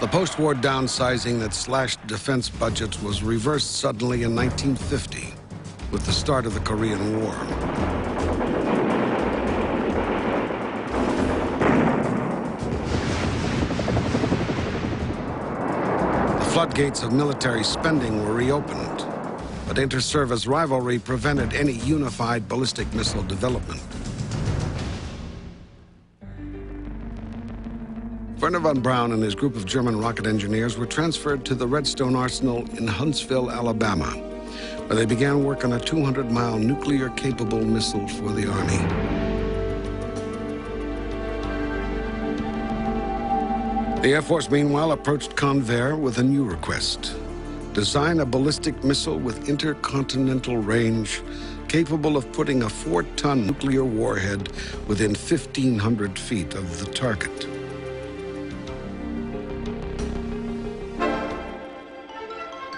The post-war downsizing that slashed defense budgets was reversed suddenly in 1950 with the start of the Korean War. The floodgates of military spending were reopened, but inter-service rivalry prevented any unified ballistic missile development. Werner Von Braun and his group of German rocket engineers were transferred to the Redstone Arsenal in Huntsville, Alabama, where they began work on a 200-mile nuclear-capable missile for the Army. The Air Force, meanwhile, approached Convair with a new request: design a ballistic missile with intercontinental range capable of putting a 4-ton nuclear warhead within 1,500 feet of the target.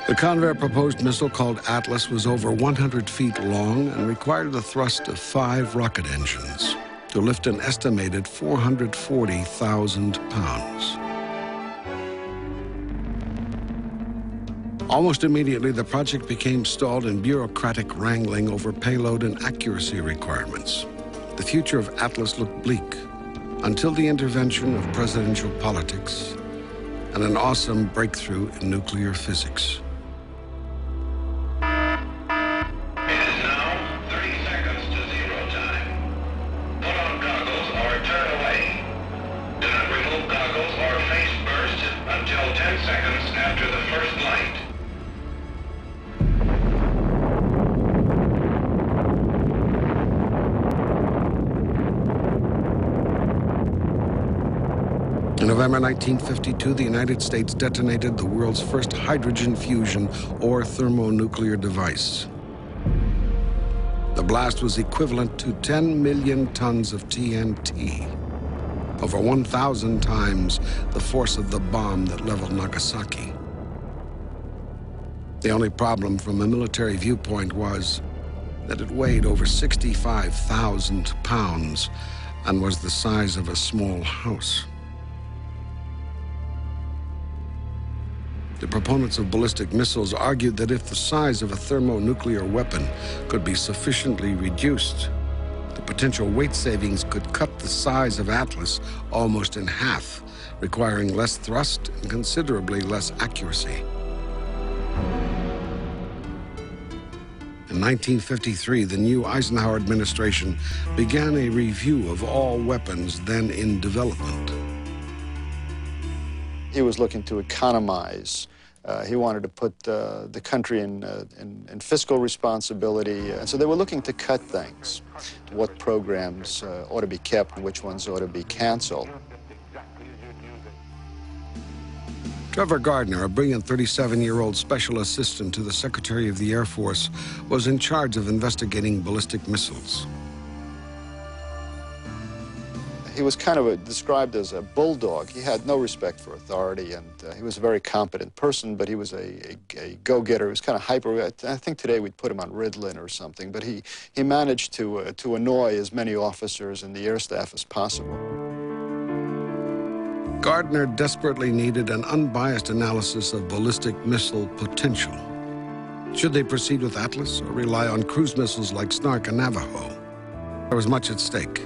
The Convair proposed missile, called Atlas, was over 100 feet long and required the thrust of 5 rocket engines to lift an estimated 440,000 pounds. Almost immediately, the project became stalled in bureaucratic wrangling over payload and accuracy requirements. The future of Atlas looked bleak until the intervention of presidential politics and an awesome breakthrough in nuclear physics. In November 1952, the United States detonated the world's first hydrogen fusion or thermonuclear device. The blast was equivalent to 10 million tons of TNT, over 1,000 times the force of the bomb that leveled Nagasaki. The only problem from a military viewpoint was that it weighed over 65,000 pounds and was the size of a small house. The proponents of ballistic missiles argued that if the size of a thermonuclear weapon could be sufficiently reduced, the potential weight savings could cut the size of Atlas almost in half, requiring less thrust and considerably less accuracy. In 1953, the new Eisenhower administration began a review of all weapons then in development. He was looking to economize. He wanted to put the country in fiscal responsibility. And so they were looking to cut things, what programs ought to be kept and which ones ought to be canceled. Trevor Gardner, a brilliant 37-year-old special assistant to the Secretary of the Air Force, was in charge of investigating ballistic missiles. He was kind of described as a bulldog. He had no respect for authority, and he was a very competent person, but he was a go-getter. He was kind of hyper. I think today we'd put him on Ritalin or something, but he managed to annoy as many officers in the air staff as possible. Gardner desperately needed an unbiased analysis of ballistic missile potential. Should they proceed with Atlas or rely on cruise missiles like Snark and Navajo? There was much at stake.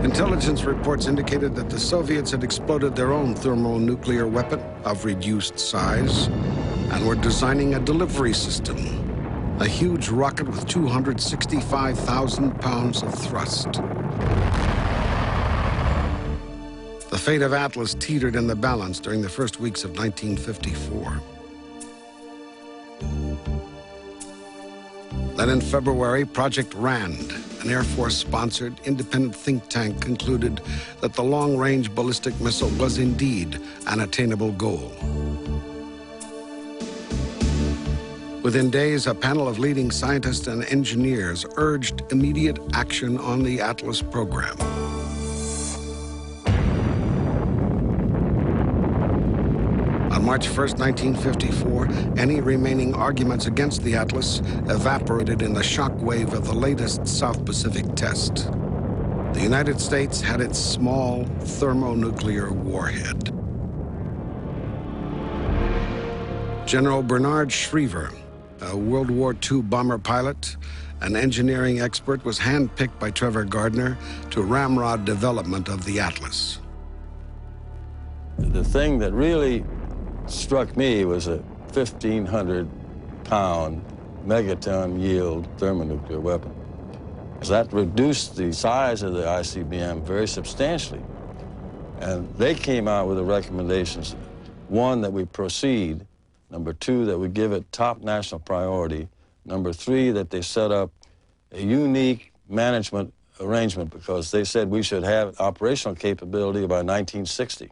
Intelligence reports indicated that the Soviets had exploded their own thermonuclear weapon of reduced size and were designing a delivery system, a huge rocket with 265,000 pounds of thrust. The fate of Atlas teetered in the balance during the first weeks of 1954. Then in February, Project RAND, an Air Force-sponsored independent think tank, concluded that the long-range ballistic missile was indeed an attainable goal. Within days, a panel of leading scientists and engineers urged immediate action on the Atlas program. On March 1st, 1954, any remaining arguments against the Atlas evaporated in the shock wave of the latest South Pacific test. The the United States had its small thermonuclear warhead. General Bernard Schriever, a World War II bomber pilot, an engineering expert, was handpicked by Trevor Gardner to ramrod development of the Atlas. The thing that really struck me was a 1,500-pound megaton yield thermonuclear weapon. That reduced the size of the ICBM very substantially. And they came out with the recommendations. One, that we proceed. Number two, that we give it top national priority. Number three, that they set up a unique management arrangement, because they said we should have operational capability by 1960.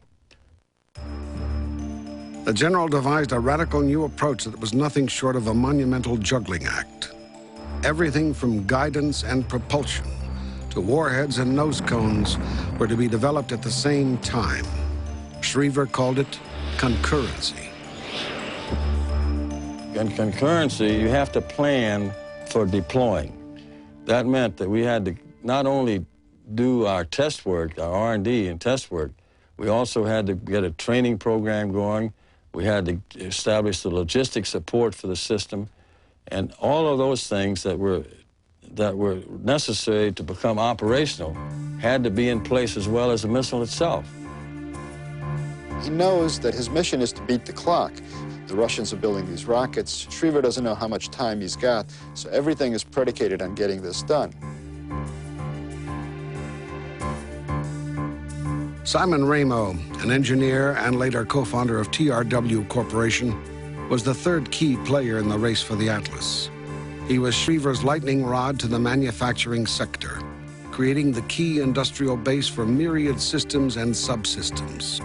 The general devised a radical new approach that was nothing short of a monumental juggling act. Everything from guidance and propulsion to warheads and nose cones were to be developed at the same time. Schriever called it concurrency. In concurrency, you have to plan for deploying. That meant that we had to not only do our test work, our R&D and test work, we also had to get a training program going. We had to establish the logistic support for the system, and all of those things that were necessary to become operational had to be in place, as well as the missile itself. He knows that his mission is to beat the clock. The Russians are building these rockets. Schriever doesn't know how much time he's got, so everything is predicated on getting this done. Simon Ramo, an engineer and later co-founder of TRW Corporation, was the third key player in the race for the Atlas. He was Schriever's lightning rod to the manufacturing sector, creating the key industrial base for myriad systems and subsystems.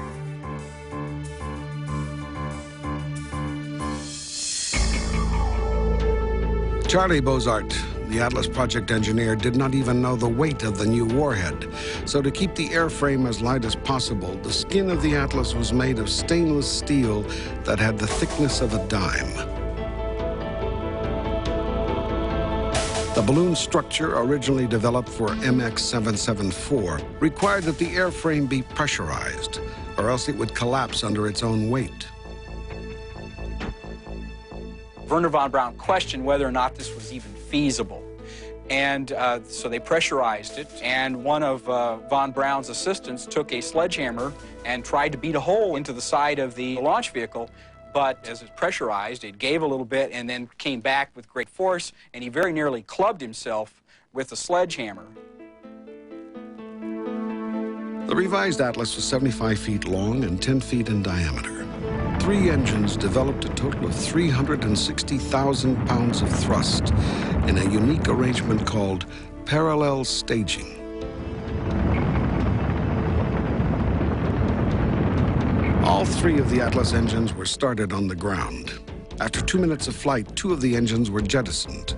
Charlie Bozart, the Atlas project engineer, did not even know the weight of the new warhead. So to keep the airframe as light as possible, the skin of the Atlas was made of stainless steel that had the thickness of a dime. The balloon structure, originally developed for MX-774, required that the airframe be pressurized, or else it would collapse under its own weight. Werner Von Braun questioned whether or not this was even feasible. And so they pressurized it, and one of Von Braun's assistants took a sledgehammer and tried to beat a hole into the side of the launch vehicle, but as it pressurized, it gave a little bit and then came back with great force, and he very nearly clubbed himself with the sledgehammer. The revised Atlas was 75 feet long and 10 feet in diameter. 3 engines developed a total of 360,000 pounds of thrust in a unique arrangement called parallel staging. All 3 of the Atlas engines were started on the ground. After 2 minutes of flight, 2 of the engines were jettisoned.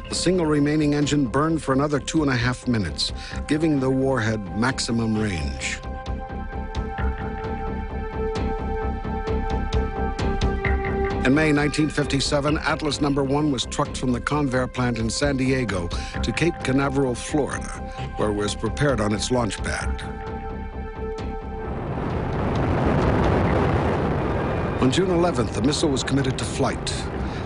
The single remaining engine burned for another 2.5 minutes, giving the warhead maximum range. In May 1957, Atlas No. 1 was trucked from the Convair plant in San Diego to Cape Canaveral, Florida, where it was prepared on its launch pad. On June 11th, the missile was committed to flight.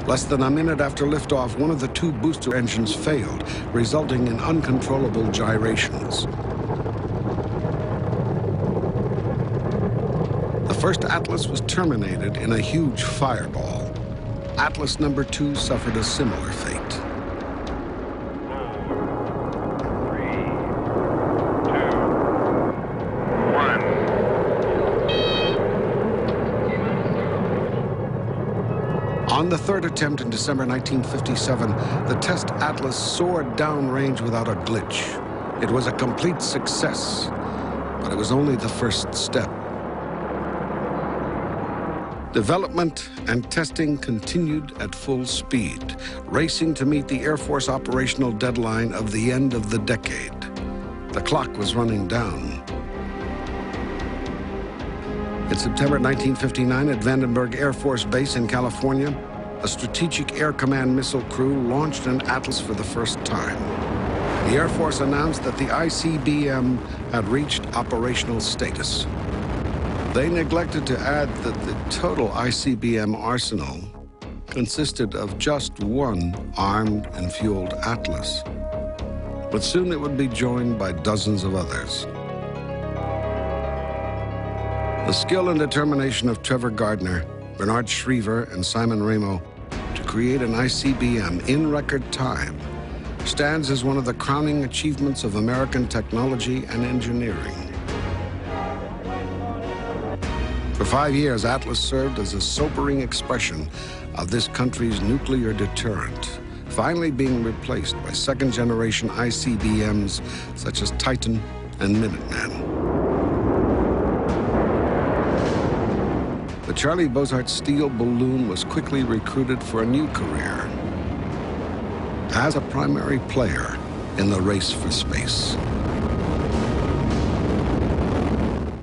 Less than a minute after liftoff, one of the 2 booster engines failed, resulting in uncontrollable gyrations. The first Atlas was terminated in a huge fireball. Atlas No. 2 suffered a similar fate. 3, 2, 1. On the 3rd attempt in December 1957, the test Atlas soared downrange without a glitch. It was a complete success, but it was only the first step. Development and testing continued at full speed, racing to meet the Air Force operational deadline of the end of the decade. The clock was running down. In September 1959, at Vandenberg Air Force Base in California, a Strategic Air Command missile crew launched an Atlas for the first time. The Air Force announced that the ICBM had reached operational status. They neglected to add that the total ICBM arsenal consisted of just one armed and fueled Atlas. But soon it would be joined by dozens of others. The skill and determination of Trevor Gardner, Bernard Schriever, and Simon Ramo to create an ICBM in record time stands as one of the crowning achievements of American technology and engineering. For 5 years, Atlas served as a sobering expression of this country's nuclear deterrent, finally being replaced by second-generation ICBMs such as Titan and Minuteman. The Charlie Bozart steel balloon was quickly recruited for a new career as a primary player in the race for space.